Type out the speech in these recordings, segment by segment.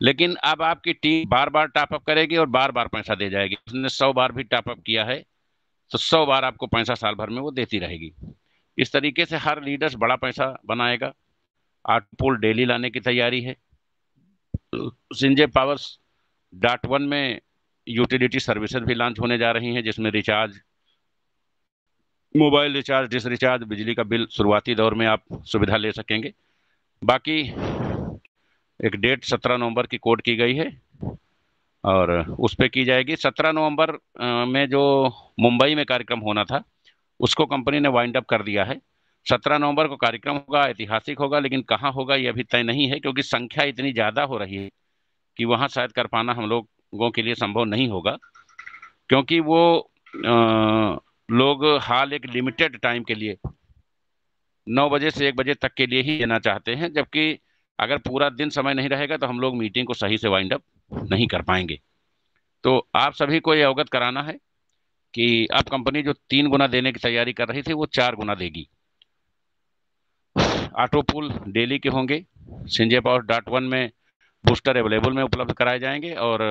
लेकिन अब आपकी टीम बार बार टॉपअप करेगी और बार बार पैसा दे जाएगी। उसने 100 बार भी टॉपअप किया है तो 100 बार आपको पैसा साल भर में वो देती रहेगी। इस तरीके से हर लीडर्स बड़ा पैसा बनाएगा। आउटपुट डेली लाने की तैयारी है। सिंजे पावर्स डॉट वन में यूटिलिटी सर्विसेज भी लॉन्च होने जा रही हैं, जिसमें recharge, mobile recharge, dish recharge, बिजली का बिल शुरुआती दौर में आप सुविधा ले सकेंगे। बाकी एक डेट 17 नवंबर की कोड की गई है और उस पर की जाएगी। 17 नवंबर में जो मुंबई में कार्यक्रम होना था उसको कंपनी ने वाइंड अप कर दिया है। 17 नवंबर को कार्यक्रम होगा, ऐतिहासिक होगा, लेकिन कहाँ होगा ये अभी तय नहीं है, क्योंकि संख्या इतनी ज्यादा हो रही है कि वहां शायद कर पाना हम लोगों के लिए संभव नहीं होगा, क्योंकि वो लोग हाल एक लिमिटेड टाइम के लिए 9 बजे से 1 बजे तक के लिए ही देना चाहते हैं, जबकि अगर पूरा दिन समय नहीं रहेगा तो हम लोग मीटिंग को सही से वाइंड अप नहीं कर पाएंगे। तो आप सभी को ये अवगत कराना है कि अब कंपनी जो 3 गुना देने की तैयारी कर रही थी वो 4 गुना देगी। ऑटो पुल डेली के होंगे। संजय पावर डॉट वन में बूस्टर अवेलेबल में उपलब्ध कराए जाएंगे और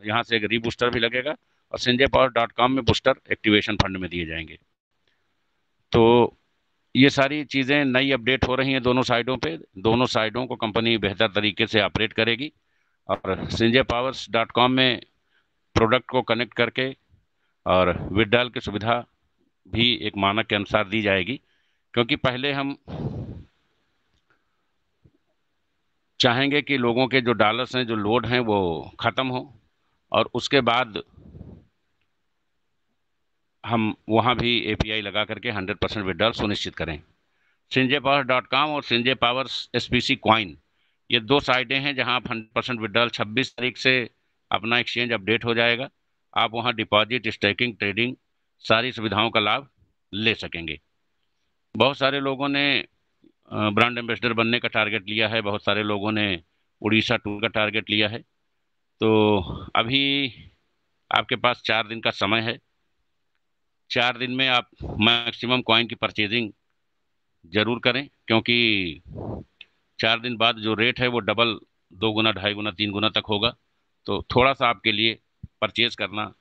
यहाँ से एक रीबूस्टर भी लगेगा और संजय पावर डॉट कॉम में बूस्टर एक्टिवेशन फंड में दिए जाएंगे। तो ये सारी चीज़ें नई अपडेट हो रही हैं दोनों साइडों पे। दोनों साइडों को कंपनी बेहतर तरीके से ऑपरेट करेगी और संजय पावर्स डॉट कॉम में प्रोडक्ट को कनेक्ट करके और विड्रॉल की सुविधा भी एक मानक के अनुसार दी जाएगी, क्योंकि पहले हम चाहेंगे कि लोगों के जो डॉलर्स हैं, जो लोड हैं, वो ख़त्म हो और उसके बाद हम वहाँ भी एपीआई लगा करके 100% विड्रॉल सुनिश्चित करें। संजय पावर डॉट कॉम और संजय पावर्स एसपीसी क्वाइन, ये दो साइटें हैं जहां आप 100% विड्रॉल 26 तारीख से अपना एक्सचेंज अपडेट हो जाएगा। आप वहां डिपॉजिट, स्टेकिंग, ट्रेडिंग सारी सुविधाओं का लाभ ले सकेंगे। बहुत सारे लोगों ने ब्रांड एम्बेसडर बनने का टारगेट लिया है, बहुत सारे लोगों ने उड़ीसा टूर का टारगेट लिया है। तो अभी आपके पास 4 दिन का समय है। 4 दिन में आप मैक्सिमम कॉइन की परचेजिंग जरूर करें, क्योंकि 4 दिन बाद जो रेट है वो डबल, 2 गुना, 2.5 गुना, 3 गुना तक होगा। तो थोड़ा सा आपके लिए परचेज करना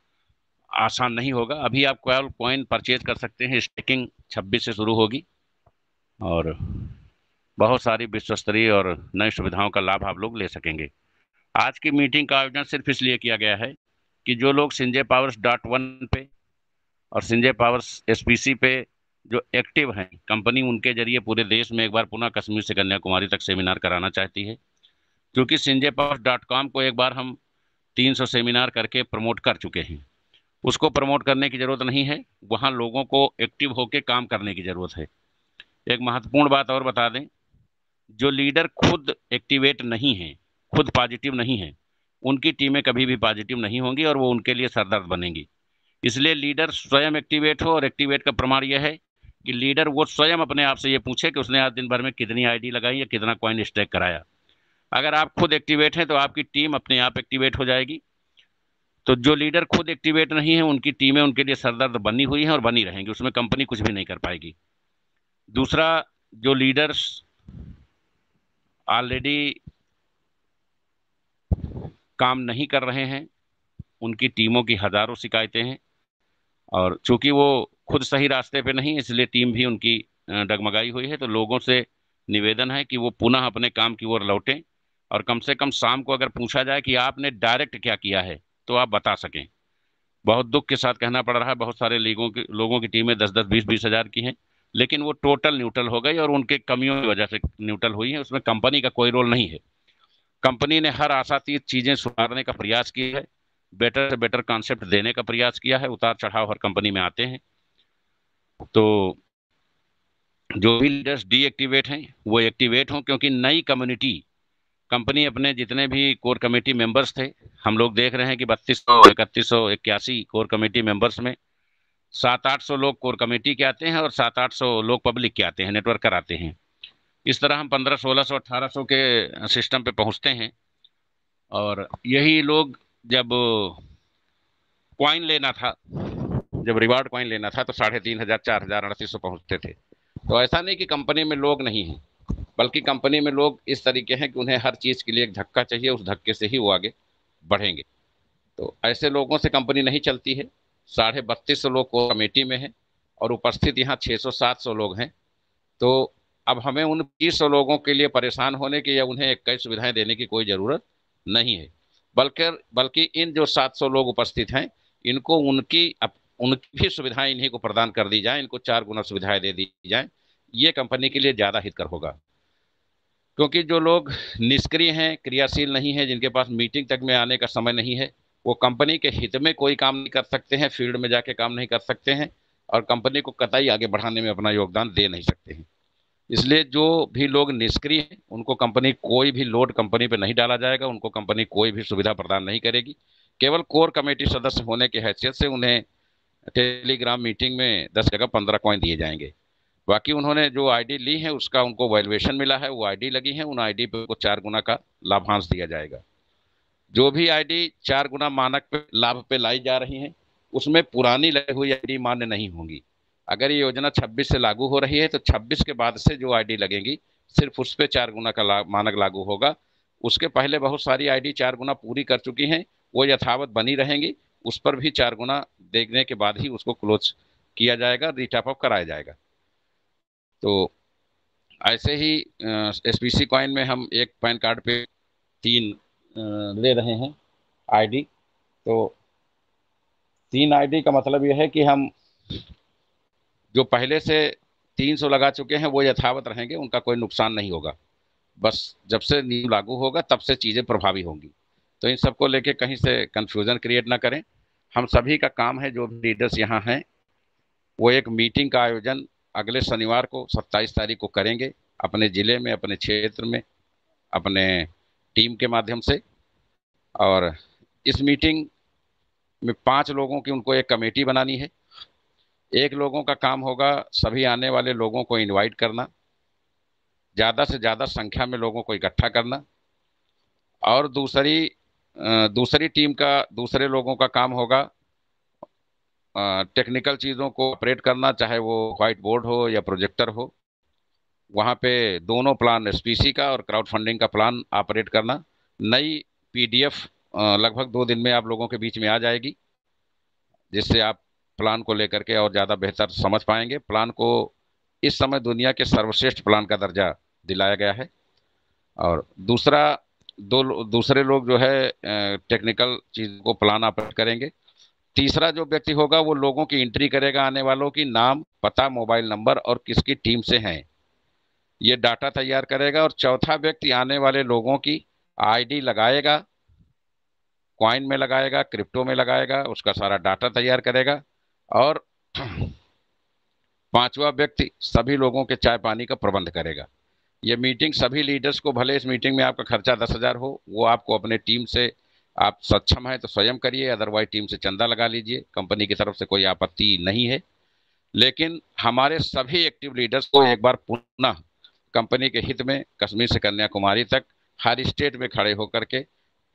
आसान नहीं होगा। अभी आप कॉइन परचेज कर सकते हैं। स्टेकिंग 26 से शुरू होगी और बहुत सारी विश्वस्तरीय और नई सुविधाओं का लाभ आप लोग ले सकेंगे। आज की मीटिंग का आयोजन सिर्फ इसलिए किया गया है कि जो लोग संजय पावर्स डॉट वन पे और संजय पावर्स एसपीसी पे जो एक्टिव हैं, कंपनी उनके जरिए पूरे देश में एक बार पुनः कश्मीर से कन्याकुमारी तक सेमिनार कराना चाहती है। क्योंकि संजय पावर्स डॉट कॉम को एक बार हम 300 सेमिनार करके प्रमोट कर चुके हैं, उसको प्रमोट करने की जरूरत नहीं है, वहाँ लोगों को एक्टिव होकर काम करने की जरूरत है। एक महत्वपूर्ण बात और बता दें, जो लीडर खुद एक्टिवेट नहीं है, खुद पॉजिटिव नहीं है, उनकी टीमें कभी भी पॉजिटिव नहीं होंगी और वो उनके लिए सरदर्द बनेंगी। इसलिए लीडर स्वयं एक्टिवेट हो, और एक्टिवेट का प्रमाण यह है कि लीडर वो स्वयं अपने आप से ये पूछे कि उसने आज दिन भर में कितनी आईडी लगाई या कितना कॉइन स्टेक कराया। अगर आप खुद एक्टिवेट हैं तो आपकी टीम अपने आप एक्टिवेट हो जाएगी। तो जो लीडर खुद एक्टिवेट नहीं है उनकी टीमें उनके लिए सरदर्द बनी हुई हैं और बनी रहेंगी, उसमें कंपनी कुछ भी नहीं कर पाएगी। दूसरा, जो लीडर्स ऑलरेडी काम नहीं कर रहे हैं उनकी टीमों की हजारों शिकायतें हैं, और चूंकि वो खुद सही रास्ते पे नहीं, इसलिए टीम भी उनकी डगमगाई हुई है। तो लोगों से निवेदन है कि वो पुनः अपने काम की ओर लौटें और कम से कम शाम को अगर पूछा जाए कि आपने डायरेक्ट क्या किया है तो आप बता सकें। बहुत दुख के साथ कहना पड़ रहा है, बहुत सारे लोगों की टीमें 10-10, 20-20 हजार की हैं, लेकिन वो टोटल न्यूट्रल हो गई और उनके कमियों की वजह से न्यूट्रल हुई है। उसमें कंपनी का कोई रोल नहीं है। कंपनी ने हर आशातीत चीजें सुधारने का प्रयास किया है, बेटर से बेटर कॉन्सेप्ट देने का प्रयास किया है। उतार चढ़ाव हर कंपनी में आते हैं। तो जो भी लीडर्स डीएक्टिवेट हैं वो एक्टिवेट हों, क्योंकि नई कम्युनिटी, कंपनी अपने जितने भी कोर कमेटी मेंबर्स थे, हम लोग देख रहे हैं कि 3200, 3181 कोर कमेटी मेंबर्स में 700-800 लोग कोर कमेटी के आते हैं और 700-800 लोग पब्लिक के आते हैं, नेटवर्कर आते हैं। इस तरह हम 1500, 1600, 1800 के सिस्टम पे पहुंचते हैं। और यही लोग जब क्वाइन लेना था, जब रिवार्ड क्वाइन लेना था तो 3500, 4000, 3800 पहुंचते थे। तो ऐसा नहीं कि कंपनी में लोग नहीं हैं, बल्कि कंपनी में लोग इस तरीके हैं कि उन्हें हर चीज़ के लिए एक धक्का चाहिए, उस धक्के से ही वो आगे बढ़ेंगे। तो ऐसे लोगों से कंपनी नहीं चलती है। 3250 लोग को कमेटी में है और उपस्थित यहाँ 600-700 लोग हैं। तो अब हमें उन 20 लोगों के लिए परेशान होने की या उन्हें कई सुविधाएं देने की कोई ज़रूरत नहीं है। बल्कि बल्कि इन जो 700 लोग उपस्थित हैं, इनको उनकी भी सुविधाएं इन्हीं को प्रदान कर दी जाए, इनको 4 गुना सुविधाएं दे दी जाए। ये कंपनी के लिए ज़्यादा हितकर होगा। क्योंकि जो लोग निष्क्रिय हैं, क्रियाशील नहीं है, जिनके पास मीटिंग तक में आने का समय नहीं है, वो कंपनी के हित में कोई काम नहीं कर सकते हैं, फील्ड में जाके काम नहीं कर सकते हैं और कंपनी को कतई आगे बढ़ाने में अपना योगदान दे नहीं सकते हैं। इसलिए जो भी लोग निष्क्रिय हैं, उनको कंपनी कोई भी लोड कंपनी पे नहीं डाला जाएगा, उनको कंपनी कोई भी सुविधा प्रदान नहीं करेगी। केवल कोर कमेटी सदस्य होने की हैसियत से उन्हें टेलीग्राम मीटिंग में 10 जगह 15 कॉइन दिए जाएंगे। बाकी उन्होंने जो आईडी ली है उसका उनको वैल्यूएशन मिला है, वो आईडी लगी है, उन आईडी पे उनको 4 गुना का लाभांश दिया जाएगा। जो भी आईडी 4 गुना मानक पे लाभ पे लाई जा रही है, उसमें पुरानी लगी हुई आईडी मान्य नहीं होंगी। अगर ये योजना 26 से लागू हो रही है तो 26 के बाद से जो आईडी लगेंगी, सिर्फ उस पर 4 गुना का मानक लागू होगा। उसके पहले बहुत सारी आईडी 4 गुना पूरी कर चुकी हैं, वो यथावत बनी रहेंगी। उस पर भी 4 गुना देखने के बाद ही उसको क्लोज किया जाएगा, रीटॉप अप कराया जाएगा। तो ऐसे ही एसपीसी कॉइन में हम एक पैन कार्ड पे 3 ले रहे हैं आईडी। तो 3 आईडी का मतलब यह है कि हम जो पहले से 300 लगा चुके हैं वो यथावत रहेंगे, उनका कोई नुकसान नहीं होगा। बस जब से नियम लागू होगा तब से चीज़ें प्रभावी होंगी। तो इन सबको लेके कहीं से कंफ्यूजन क्रिएट ना करें। हम सभी का काम है, जो भी लीडर्स यहाँ हैं, वो एक मीटिंग का आयोजन अगले शनिवार को 27 तारीख को करेंगे, अपने ज़िले में, अपने क्षेत्र में, अपने टीम के माध्यम से। और इस मीटिंग में 5 लोगों की उनको एक कमेटी बनानी है। एक लोगों का काम होगा सभी आने वाले लोगों को इनवाइट करना, ज़्यादा से ज़्यादा संख्या में लोगों को इकट्ठा करना। और दूसरी टीम का, दूसरे लोगों का काम होगा टेक्निकल चीज़ों को ऑपरेट करना, चाहे वो व्हाइट बोर्ड हो या प्रोजेक्टर हो। वहाँ पे दोनों प्लान, एसपीसी का और क्राउड फंडिंग का प्लान ऑपरेट करना। नई पीडीएफ लगभग 2 दिन में आप लोगों के बीच में आ जाएगी, जिससे आप प्लान को लेकर के और ज़्यादा बेहतर समझ पाएंगे। प्लान को इस समय दुनिया के सर्वश्रेष्ठ प्लान का दर्जा दिलाया गया है। और दूसरे लोग जो है टेक्निकल चीज़ को प्लान ऑपरेट करेंगे। तीसरा जो व्यक्ति होगा वो लोगों की एंट्री करेगा, आने वालों की नाम, पता, मोबाइल नंबर और किसकी टीम से हैं, ये डाटा तैयार करेगा। और चौथा व्यक्ति आने वाले लोगों की आईडी लगाएगा, कॉइन में लगाएगा, क्रिप्टो में लगाएगा, उसका सारा डाटा तैयार करेगा। और पांचवा व्यक्ति सभी लोगों के चाय पानी का प्रबंध करेगा। ये मीटिंग सभी लीडर्स को, भले इस मीटिंग में आपका खर्चा 10,000 हो, वो आपको अपने टीम से, आप सक्षम है तो स्वयं करिए, अदरवाइज टीम से चंदा लगा लीजिए, कंपनी की तरफ से कोई आपत्ति नहीं है। लेकिन हमारे सभी एक्टिव लीडर्स को एक बार पुनः कंपनी के हित में कश्मीर से कन्याकुमारी तक हर स्टेट में खड़े होकर के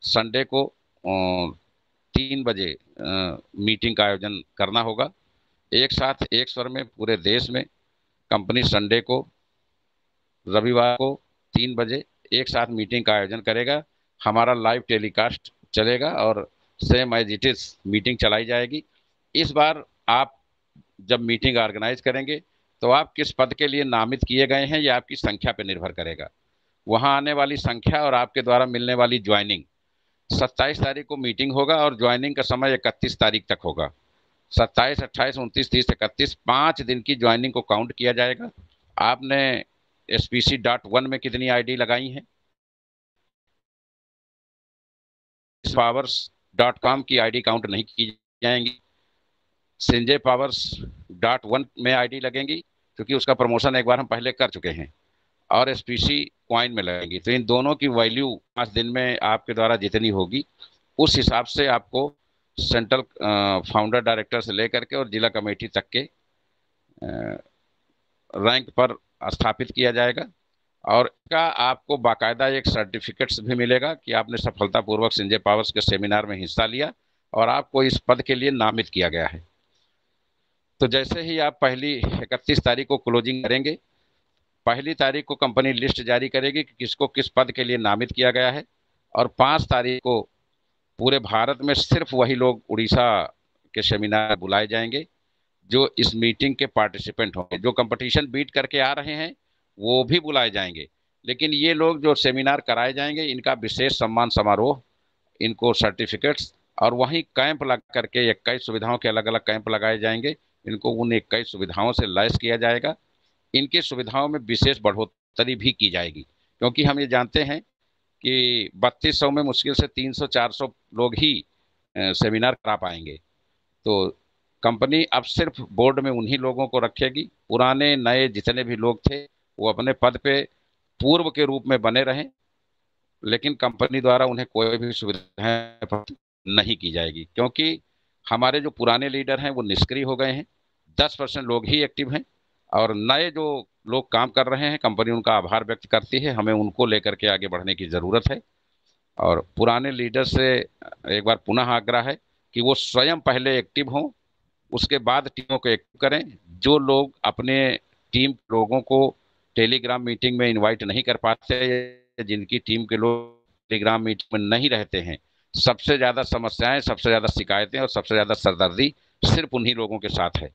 संडे को 3 बजे मीटिंग का आयोजन करना होगा। एक साथ एक स्वर में पूरे देश में कंपनी संडे को, रविवार को 3 बजे एक साथ मीटिंग का आयोजन करेगा। हमारा लाइव टेलीकास्ट चलेगा और same as it is meeting चलाई जाएगी। इस बार आप जब मीटिंग ऑर्गेनाइज करेंगे तो आप किस पद के लिए नामित किए गए हैं, यह आपकी संख्या पर निर्भर करेगा। वहां आने वाली संख्या और आपके द्वारा मिलने वाली ज्वाइनिंग, 27 तारीख को मीटिंग होगा और ज्वाइनिंग का समय 31 तारीख तक होगा। 27, 28, 29, 30, 31 5 दिन की ज्वाइनिंग को काउंट किया जाएगा। आपने spc.1 में कितनी आईडी लगाई हैं, पावर्स.com की आईडी काउंट नहीं की जाएंगी। संजय पावर्स.1 में आईडी लगेंगी, क्योंकि उसका प्रमोशन एक बार हम पहले कर चुके हैं। और एसपीसी कॉइन में लगेंगी। तो इन दोनों की वैल्यू 5 दिन में आपके द्वारा जितनी होगी, उस हिसाब से आपको सेंट्रल फाउंडर डायरेक्टर से लेकर के और जिला कमेटी तक के रैंक पर स्थापित किया जाएगा। और का आपको बाकायदा एक सर्टिफिकेट्स भी मिलेगा कि आपने सफलतापूर्वक संजय पावर्स के सेमिनार में हिस्सा लिया और आपको इस पद के लिए नामित किया गया है। तो जैसे ही आप पहली 31 तारीख को क्लोजिंग करेंगे, पहली तारीख को कंपनी लिस्ट जारी करेगी कि किसको किस पद के लिए नामित किया गया है, और 5 तारीख को पूरे भारत में सिर्फ वही लोग उड़ीसा के सेमिनार बुलाए जाएंगे जो इस मीटिंग के पार्टिसिपेंट होंगे। जो कंपटीशन बीट करके आ रहे हैं वो भी बुलाए जाएंगे, लेकिन ये लोग जो सेमिनार कराए जाएंगे इनका विशेष सम्मान समारोह, इनको सर्टिफिकेट्स, और वहीं कैंप लगा करके 21 सुविधाओं के अलग अलग कैंप लगाए जाएंगे। इनको उन 21 सुविधाओं से लैस किया जाएगा। इनकी सुविधाओं में विशेष बढ़ोतरी भी की जाएगी, क्योंकि हम ये जानते हैं कि 3200 में मुश्किल से 300-400 लोग ही सेमिनार करा पाएंगे। तो कंपनी अब सिर्फ बोर्ड में उन्हीं लोगों को रखेगी। पुराने नए जितने भी लोग थे वो अपने पद पे पूर्व के रूप में बने रहें, लेकिन कंपनी द्वारा उन्हें कोई भी सुविधाएं नहीं की जाएगी, क्योंकि हमारे जो पुराने लीडर हैं वो निष्क्रिय हो गए हैं। 10% लोग ही एक्टिव हैं, और नए जो लोग काम कर रहे हैं कंपनी उनका आभार व्यक्त करती है। हमें उनको लेकर के आगे बढ़ने की ज़रूरत है, और पुराने लीडर से एक बार पुनः आग्रह है कि वो स्वयं पहले एक्टिव हों, उसके बाद टीमों को एक्टिव करें। जो लोग अपने टीम लोगों को टेलीग्राम मीटिंग में इनवाइट नहीं कर पाते, जिनकी टीम के लोग टेलीग्राम मीटिंग में नहीं रहते हैं, सबसे ज़्यादा समस्याएं, सबसे ज़्यादा शिकायतें और सबसे ज़्यादा सरदर्दी सिर्फ उन्हीं लोगों के साथ है।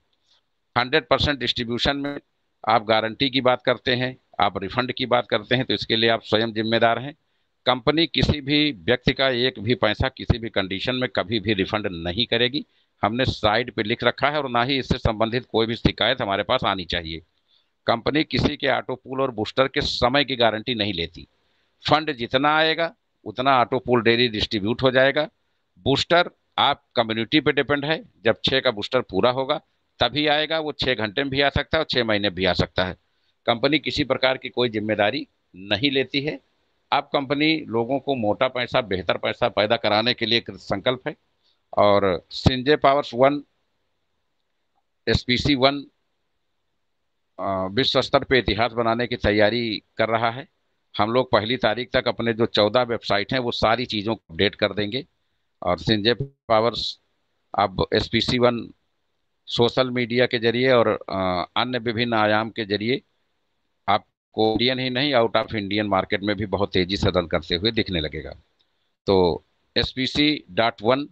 100% डिस्ट्रीब्यूशन में आप गारंटी की बात करते हैं, आप रिफंड की बात करते हैं, तो इसके लिए आप स्वयं जिम्मेदार हैं। कंपनी किसी भी व्यक्ति का एक भी पैसा किसी भी कंडीशन में कभी भी रिफंड नहीं करेगी। हमने साइड पे लिख रखा है, और ना ही इससे संबंधित कोई भी शिकायत हमारे पास आनी चाहिए। कंपनी किसी के ऑटो पूल और बूस्टर के समय की गारंटी नहीं लेती। फंड जितना आएगा उतना ऑटो पूल डेली डिस्ट्रीब्यूट हो जाएगा। बूस्टर आप कम्युनिटी पे डिपेंड है। जब 6 का बूस्टर पूरा होगा तभी आएगा। वो 6 घंटे में भी आ सकता है और 6 महीने भी आ सकता है। कंपनी किसी प्रकार की कोई जिम्मेदारी नहीं लेती है। अब कंपनी लोगों को मोटा पैसा, बेहतर पैसा पैदा कराने के लिए कृत संकल्प है, और सिंजे पावर्स 1 SPC1 विश्व स्तर पे इतिहास बनाने की तैयारी कर रहा है। हम लोग पहली तारीख तक अपने जो 14 वेबसाइट हैं वो सारी चीज़ों को अपडेट कर देंगे, और सिंजे पावर्स अब SPC1 सोशल मीडिया के जरिए और अन्य विभिन्न आयाम के जरिए आपको इंडियन ही नहीं, आउट ऑफ इंडियन मार्केट में भी बहुत तेजी से रन करते हुए दिखने लगेगा। तो SPC.1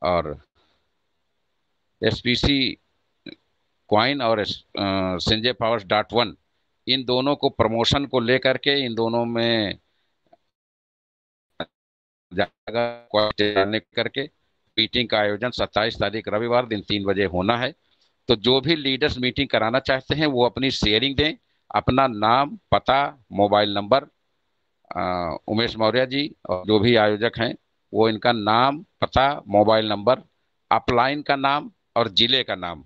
और SPC क्वाइन और सिंजे पावर्स .1, इन दोनों को प्रमोशन को लेकर के इन दोनों में करके मीटिंग का आयोजन 27 तारीख रविवार दिन 3 बजे होना है। तो जो भी लीडर्स मीटिंग कराना चाहते हैं वो अपनी शेयरिंग दें, अपना नाम, पता, मोबाइल नंबर। उमेश मौर्य जी और जो भी आयोजक हैं वो इनका नाम, पता, मोबाइल नंबर, अपलाइन का नाम और जिले का नाम,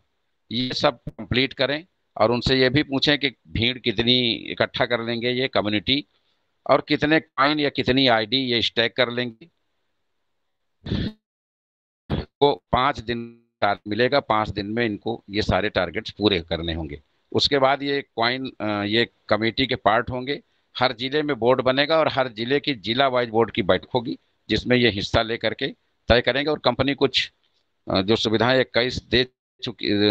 ये सब कंप्लीट करें। और उनसे ये भी पूछें कि भीड़ कितनी इकट्ठा कर लेंगे ये कम्युनिटी, और कितने कॉइन या कितनी आईडी ये स्टैक कर लेंगे। को 5 दिन टारगेट मिलेगा, 5 दिन में इनको ये सारे टारगेट्स पूरे करने होंगे। उसके बाद ये कॉइन ये कमेटी के पार्ट होंगे। हर जिले में बोर्ड बनेगा और हर जिले की जिला वाइज बोर्ड की बैठक होगी, जिसमें ये हिस्सा लेकर के तय करेंगे। और कंपनी कुछ जो सुविधाएं 21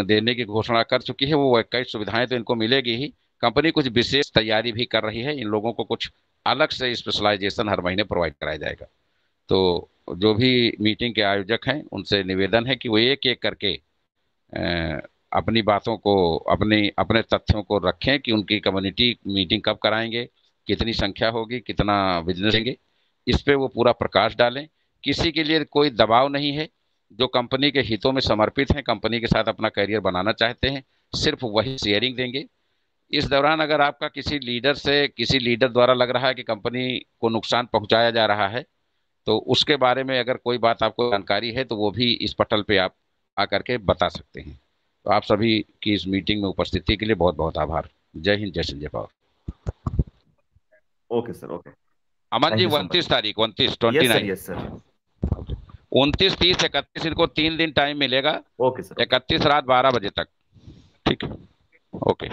देने की घोषणा कर चुकी है, वो 21 सुविधाएं तो इनको मिलेगी ही। कंपनी कुछ विशेष तैयारी भी कर रही है। इन लोगों को कुछ अलग से स्पेशलाइजेशन हर महीने प्रोवाइड कराया जाएगा। तो जो भी मीटिंग के आयोजक हैं उनसे निवेदन है कि वो एक एक करके अपनी बातों को, अपने तथ्यों को रखें कि उनकी कम्युनिटी मीटिंग कब कराएंगे, कितनी संख्या होगी, कितना बिजनेस देंगे, इस पे वो पूरा प्रकाश डालें। किसी के लिए कोई दबाव नहीं है। जो कंपनी के हितों में समर्पित हैं, कंपनी के साथ अपना करियर बनाना चाहते हैं, सिर्फ वही शेयरिंग देंगे। इस दौरान अगर आपका किसी लीडर द्वारा लग रहा है कि कंपनी को नुकसान पहुंचाया जा रहा है, तो उसके बारे में अगर कोई बात आपको जानकारी है तो वो भी इस पटल पे आप आकर के बता सकते हैं। तो आप सभी की इस मीटिंग में उपस्थिति के लिए बहुत बहुत आभार। जय हिंद, जय Sanjay power. Okay sir, okay. Aman ji, 29 तारीख, 29, 29। Yes sir. 29, 30, 31 इनको 3 दिन टाइम मिलेगा। Okay sir. 31 रात 12 बजे तक। ठीक है, ओके।